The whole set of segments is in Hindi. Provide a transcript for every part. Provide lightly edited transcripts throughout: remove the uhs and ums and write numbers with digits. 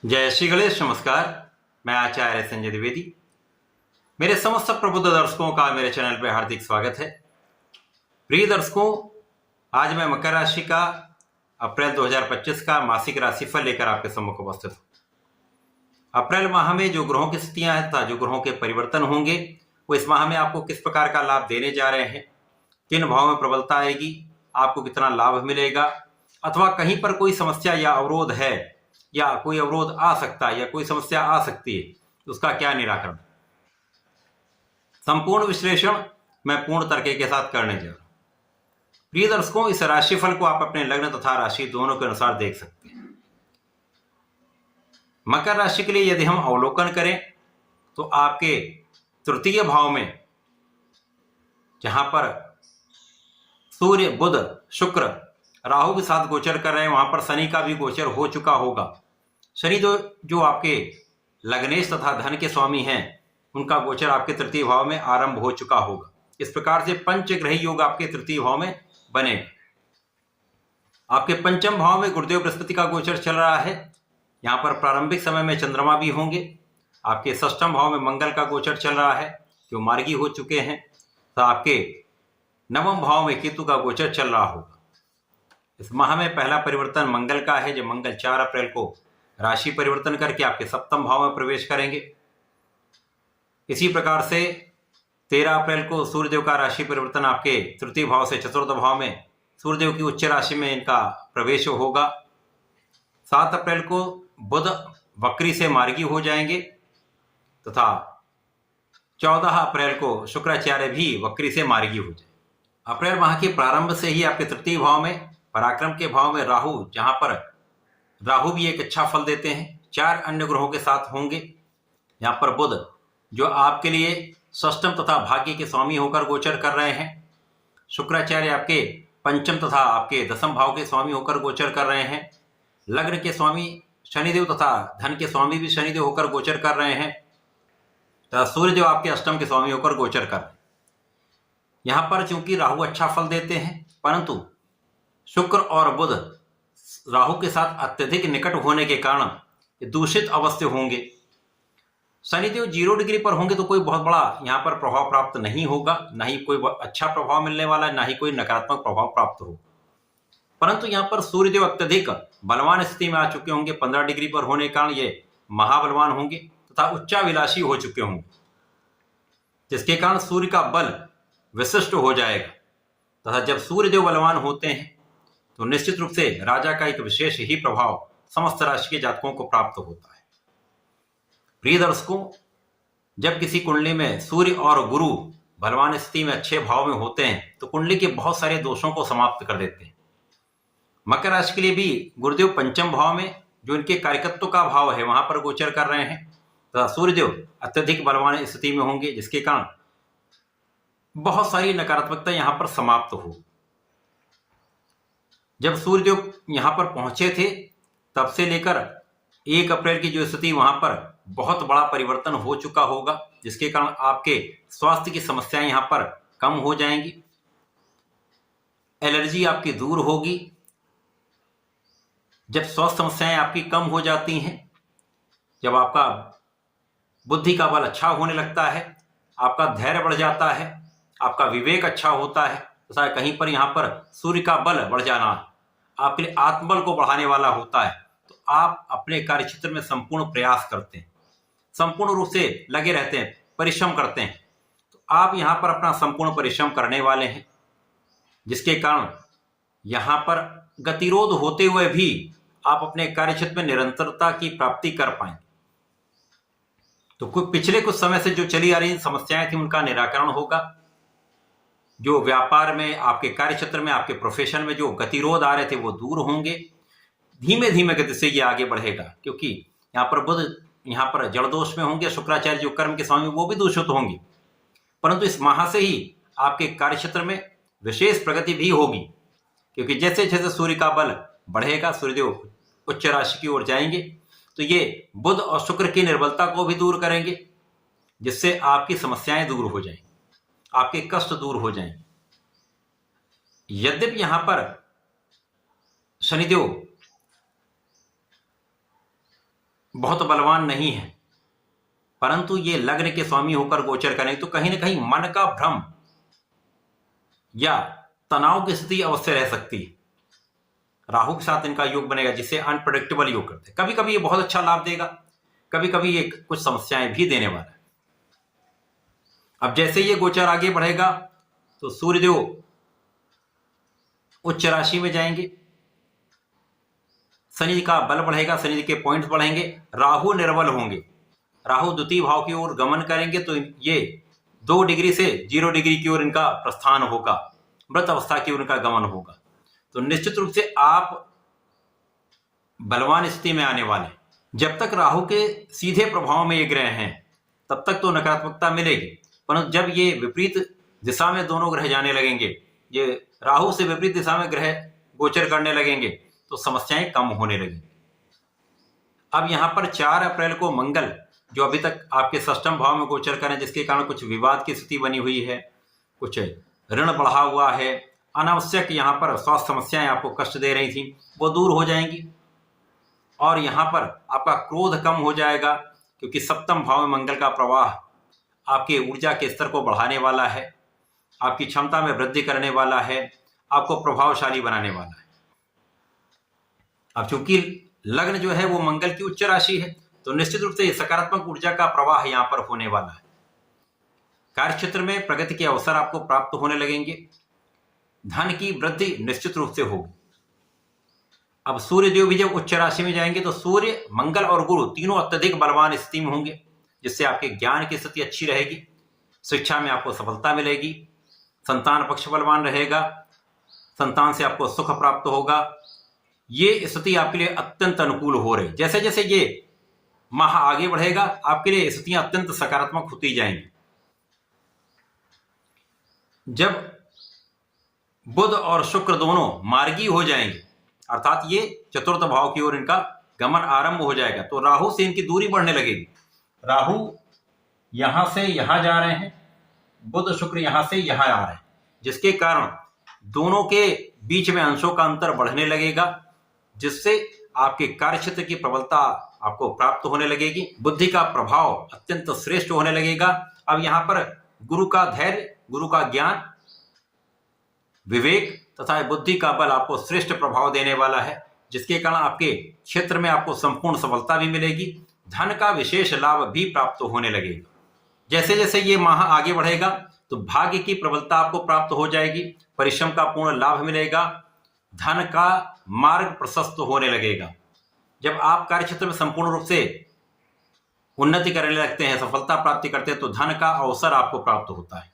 जय श्री गणेश। नमस्कार। मैं आचार्य संजय द्विवेदी। मेरे समस्त प्रबुद्ध दर्शकों का मेरे चैनल पर हार्दिक स्वागत है। प्रिय दर्शकों, आज मैं मकर राशि का अप्रैल 2025 का मासिक राशिफल लेकर आपके सम्मुख उपस्थित हूं। अप्रैल माह में जो ग्रहों की स्थितियां हैं तथा जो ग्रहों के परिवर्तन होंगे वो इस माह में आपको किस प्रकार का लाभ देने जा रहे हैं, किन भावों में प्रबलता आएगी, आपको कितना लाभ मिलेगा, अथवा कहीं पर कोई समस्या या अवरोध है या कोई अवरोध आ सकता है या कोई समस्या आ सकती है, उसका क्या निराकरण। संपूर्ण विश्लेषण मैं पूर्ण तर्क के साथ करने जा रहा हूं। प्रिय दर्शकों, इस राशिफल को आप अपने लग्न तथा राशि दोनों के अनुसार देख सकते हैं। मकर राशि के लिए यदि हम अवलोकन करें तो आपके तृतीय भाव में जहां पर सूर्य, बुध, शुक्र, राहु के साथ गोचर कर रहे हैं, वहां पर शनि का भी गोचर हो चुका होगा। शनि जो आपके लग्नेश तथा धन के स्वामी हैं, उनका गोचर आपके तृतीय भाव में आरंभ हो चुका होगा। इस प्रकार से पंचग्रही योग आपके तृतीय भाव में बनेगा। आपके पंचम भाव में गुरुदेव बृहस्पति का गोचर चल रहा है। यहाँ पर प्रारंभिक समय में चंद्रमा भी होंगे। आपके षष्ठम भाव में मंगल का गोचर चल रहा है, जो मार्गी हो चुके हैं। तो आपके नवम भाव में केतु का गोचर चल रहा होगा। इस माह में पहला परिवर्तन मंगल का है, जो मंगल 4 अप्रैल को राशि परिवर्तन करके आपके सप्तम भाव में प्रवेश करेंगे। इसी प्रकार से 13 अप्रैल को सूर्यदेव का राशि परिवर्तन आपके तृतीय भाव से चतुर्थ भाव में सूर्यदेव की उच्च राशि में इनका प्रवेश होगा। 7 अप्रैल को बुध वक्री से मार्गी हो जाएंगे तथा 14 अप्रैल को शुक्राचार्य भी वक्री से मार्गी हो जाए। अप्रैल माह के प्रारंभ से ही आपके तृतीय भाव में पराक्रम के भाव में राहु, जहां पर राहु भी एक अच्छा फल देते हैं, 4 अन्य ग्रहों के साथ होंगे। यहाँ पर बुध जो आपके लिए षष्ठम तथा भाग्य के स्वामी होकर गोचर कर रहे हैं, शुक्राचार्य आपके पंचम तथा आपके दसम भाव के स्वामी होकर गोचर कर रहे हैं, लग्न के स्वामी शनिदेव तथा धन के स्वामी भी शनिदेव होकर गोचर कर रहे हैं, तथा सूर्यदेव आपके अष्टम के स्वामी होकर गोचर कर रहे हैं। यहाँ पर चूंकि राहु अच्छा फल देते हैं, परंतु शुक्र और बुध राहु के साथ अत्यधिक निकट होने के कारण दूषित अवस्था होंगे। शनिदेव 0 डिग्री पर होंगे तो कोई बहुत बड़ा यहाँ पर प्रभाव प्राप्त नहीं होगा, ना ही कोई अच्छा प्रभाव मिलने वाला है, ना ही कोई नकारात्मक प्रभाव प्राप्त हो। परंतु यहाँ पर सूर्यदेव अत्यधिक बलवान स्थिति में आ चुके होंगे। 15 डिग्री पर होने के कारण ये महाबलवान होंगे तथा उच्चाभिलाषी हो चुके होंगे, जिसके कारण सूर्य का बल विशिष्ट हो जाएगा। तथा जब सूर्यदेव बलवान होते हैं तो निश्चित रूप से राजा का एक विशेष ही प्रभाव समस्त राशि के जातकों को प्राप्त होता है। प्रिय दर्शकों, जब किसी कुंडली में सूर्य और गुरु बलवान स्थिति में अच्छे भाव में होते हैं तो कुंडली के बहुत सारे दोषों को समाप्त कर देते हैं। मकर राशि के लिए भी गुरुदेव पंचम भाव में, जो इनके कार्यकत्व का भाव है, वहां पर गोचर कर रहे हैं तथा सूर्यदेव अत्यधिक बलवान स्थिति में होंगे, जिसके कारण बहुत सारी नकारात्मकता यहां पर समाप्त हो। जब सूर्यदेव यहां पर पहुंचे थे तब से लेकर 1 अप्रैल की जो स्थिति, वहां पर बहुत बड़ा परिवर्तन हो चुका होगा, जिसके कारण आपके स्वास्थ्य की समस्याएं यहां पर कम हो जाएंगी। एलर्जी आपकी दूर होगी। जब स्वास्थ्य समस्याएं आपकी कम हो जाती हैं, जब आपका बुद्धि का बल अच्छा होने लगता है, आपका धैर्य बढ़ जाता है, आपका विवेक अच्छा होता है, तथा कहीं पर यहाँ पर सूर्य का बल बढ़ जाना आपके लिए आत्मबल को बढ़ाने वाला होता है, तो आप अपने कार्य क्षेत्र में संपूर्ण प्रयास करते हैं, संपूर्ण रूप से लगे रहते हैं, परिश्रम करते हैं। तो आप यहाँ पर अपना संपूर्ण परिश्रम करने वाले हैं, जिसके कारण यहाँ पर गतिरोध होते हुए भी आप अपने कार्य क्षेत्र में निरंतरता की प्राप्ति कर पाएंगे। तो पिछले कुछ समय से जो चली आ रही समस्याएं थी, उनका निराकरण होगा। जो व्यापार में, आपके कार्य क्षेत्र में, आपके प्रोफेशन में जो गतिरोध आ रहे थे, वो दूर होंगे। धीमे धीमे गति से ये आगे बढ़ेगा, क्योंकि यहाँ पर बुध यहाँ पर जड़ दोष में होंगे, शुक्राचार्य जो कर्म के स्वामी वो भी दूषित होंगे। परंतु इस माह से ही आपके कार्य क्षेत्र में विशेष प्रगति भी होगी, क्योंकि जैसे जैसे सूर्य का बल बढ़ेगा, सूर्यदेव उच्च राशि की ओर जाएंगे, तो ये बुध और शुक्र की निर्बलता को भी दूर करेंगे, जिससे आपकी समस्याएं दूर हो जाएंगी, आपके कष्ट दूर हो जाएंगे। यद्यपि यहां पर शनिदेव बहुत बलवान नहीं है, परंतु ये लग्न के स्वामी होकर गोचर करें तो कहीं ना कहीं मन का भ्रम या तनाव की स्थिति अवश्य रह सकती है। राहु के साथ इनका योग बनेगा जिससे अनप्रेडिक्टेबल योग करते हैं। कभी कभी ये बहुत अच्छा लाभ देगा, कभी कभी ये कुछ समस्याएं भी देने वाला है। अब जैसे ये गोचर आगे बढ़ेगा तो सूर्यदेव उच्च राशि में जाएंगे, शनि का बल बढ़ेगा, शनि के पॉइंट्स बढ़ेंगे, राहु निर्बल होंगे, राहु द्वितीय भाव की ओर गमन करेंगे तो ये 2 डिग्री से 0 डिग्री की ओर इनका प्रस्थान होगा, मृत अवस्था की ओर इनका गमन होगा। तो निश्चित रूप से आप बलवान स्थिति में आने वाले हैं। जब तक राहु के सीधे प्रभाव में ये ग्रह हैं तब तक तो नकारात्मकता मिलेगी, परंतु जब ये विपरीत दिशा में दोनों ग्रह जाने लगेंगे, ये राहु से विपरीत दिशा में ग्रह गोचर करने लगेंगे तो समस्याएं कम होने लगेंगी। अब यहां पर 4 अप्रैल को मंगल जो अभी तक आपके षष्ठम भाव में गोचर करें, जिसके कारण कुछ विवाद की स्थिति बनी हुई है, कुछ ऋण बढ़ा हुआ है, अनावश्यक यहाँ पर स्वास्थ्य समस्याएं आपको कष्ट दे रही थी, वो दूर हो जाएंगी। और यहाँ पर आपका क्रोध कम हो जाएगा क्योंकि सप्तम भाव में मंगल का प्रवाह आपके ऊर्जा के स्तर को बढ़ाने वाला है, आपकी क्षमता में वृद्धि करने वाला है, आपको प्रभावशाली बनाने वाला है। अब चूंकि लग्न जो है वो मंगल की उच्च राशि है तो निश्चित रूप से सकारात्मक ऊर्जा का प्रवाह यहाँ पर होने वाला है। कार्य क्षेत्र में प्रगति के अवसर आपको प्राप्त होने लगेंगे, धन की वृद्धि निश्चित रूप से होगी। अब सूर्य देव भी जब उच्च राशि में जाएंगे तो सूर्य, मंगल और गुरु तीनों अत्यधिक बलवान स्थिति में होंगे, जिससे आपके ज्ञान की स्थिति अच्छी रहेगी, शिक्षा में आपको सफलता मिलेगी, संतान पक्ष बलवान रहेगा, संतान से आपको सुख प्राप्त होगा। ये स्थिति आपके लिए अत्यंत अनुकूल हो रही। जैसे जैसे ये माह आगे बढ़ेगा आपके लिए स्थितियां अत्यंत सकारात्मक होती जाएंगी। जब बुध और शुक्र दोनों मार्गी हो जाएंगे, अर्थात ये चतुर्थ भाव की ओर इनका गमन आरंभ हो जाएगा, तो राहु से इनकी दूरी बढ़ने लगेगी। राहु यहां से यहां जा रहे हैं, बुध शुक्र यहां से यहां आ रहे हैं, जिसके कारण दोनों के बीच में अंशों का अंतर बढ़ने लगेगा, जिससे आपके कार्य क्षेत्र की प्रबलता आपको प्राप्त होने लगेगी, बुद्धि का प्रभाव अत्यंत श्रेष्ठ होने लगेगा। अब यहां पर गुरु का धैर्य, गुरु का ज्ञान, विवेक तथा बुद्धि का बल आपको श्रेष्ठ प्रभाव देने वाला है, जिसके कारण आपके क्षेत्र में आपको संपूर्ण सफलता भी मिलेगी, धन का विशेष लाभ भी प्राप्त होने लगेगा। जैसे जैसे ये माह आगे बढ़ेगा तो भाग्य की प्रबलता आपको प्राप्त हो जाएगी, परिश्रम का पूर्ण लाभ मिलेगा, धन का मार्ग प्रशस्त होने लगेगा। जब आप कार्य क्षेत्र में संपूर्ण रूप से उन्नति करने लगते हैं, सफलता प्राप्ति करते हैं, तो धन का अवसर आपको प्राप्त होता है।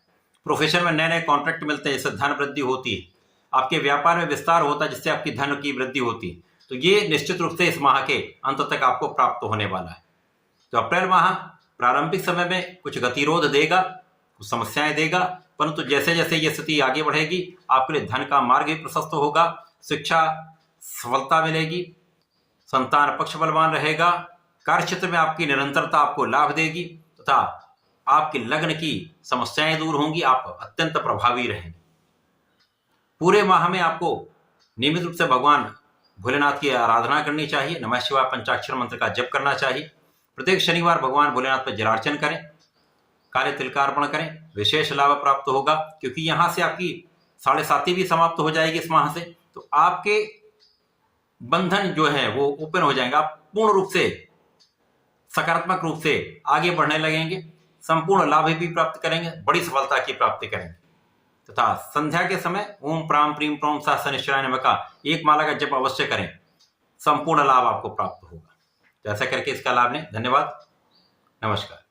प्रोफेशन में नए नए कॉन्ट्रैक्ट मिलते हैं, जिससे धन वृद्धि होती है, आपके व्यापार में विस्तार होता है, जिससे आपकी धन की वृद्धि होती है। तो ये निश्चित रूप से इस माह के अंत तक आपको प्राप्त होने वाला है। तो अप्रैल माह प्रारंभिक समय में कुछ गतिरोध देगा, कुछ समस्याएं देगा, परंतु जैसे जैसे ये स्थिति आगे बढ़ेगी आपके लिए धन का मार्ग भी प्रशस्त होगा, शिक्षा सफलता मिलेगी, संतान पक्ष बलवान रहेगा, कार्य क्षेत्र में आपकी निरंतरता आपको लाभ देगी तथा आपके लग्न की समस्याएं दूर होंगी, आप अत्यंत प्रभावी रहेंगे। पूरे माह में आपको नियमित रूप से भगवान भोलेनाथ की आराधना करनी चाहिए, नमः शिवाय पंचाक्षर मंत्र का जप करना चाहिए। प्रत्येक शनिवार भगवान भोलेनाथ पर जलार्चन करें, काले तिल का अर्पण करें, विशेष लाभ प्राप्त होगा, क्योंकि यहां से आपकी 7.5 भी समाप्त हो जाएगी इस माह से, तो आपके बंधन जो है वो ओपन हो जाएंगे, आप पूर्ण रूप से सकारात्मक रूप से आगे बढ़ने लगेंगे, संपूर्ण लाभ भी प्राप्त करेंगे, बड़ी सफलता की प्राप्ति करेंगे। तथा संध्या के समय ओम प्राम प्रीम प्रोम सा शनिश्चराय नमः का एक माला का जप अवश्य करें, संपूर्ण लाभ आपको प्राप्त होगा। तो ऐसा करके इसका लाभ लें। धन्यवाद, नमस्कार।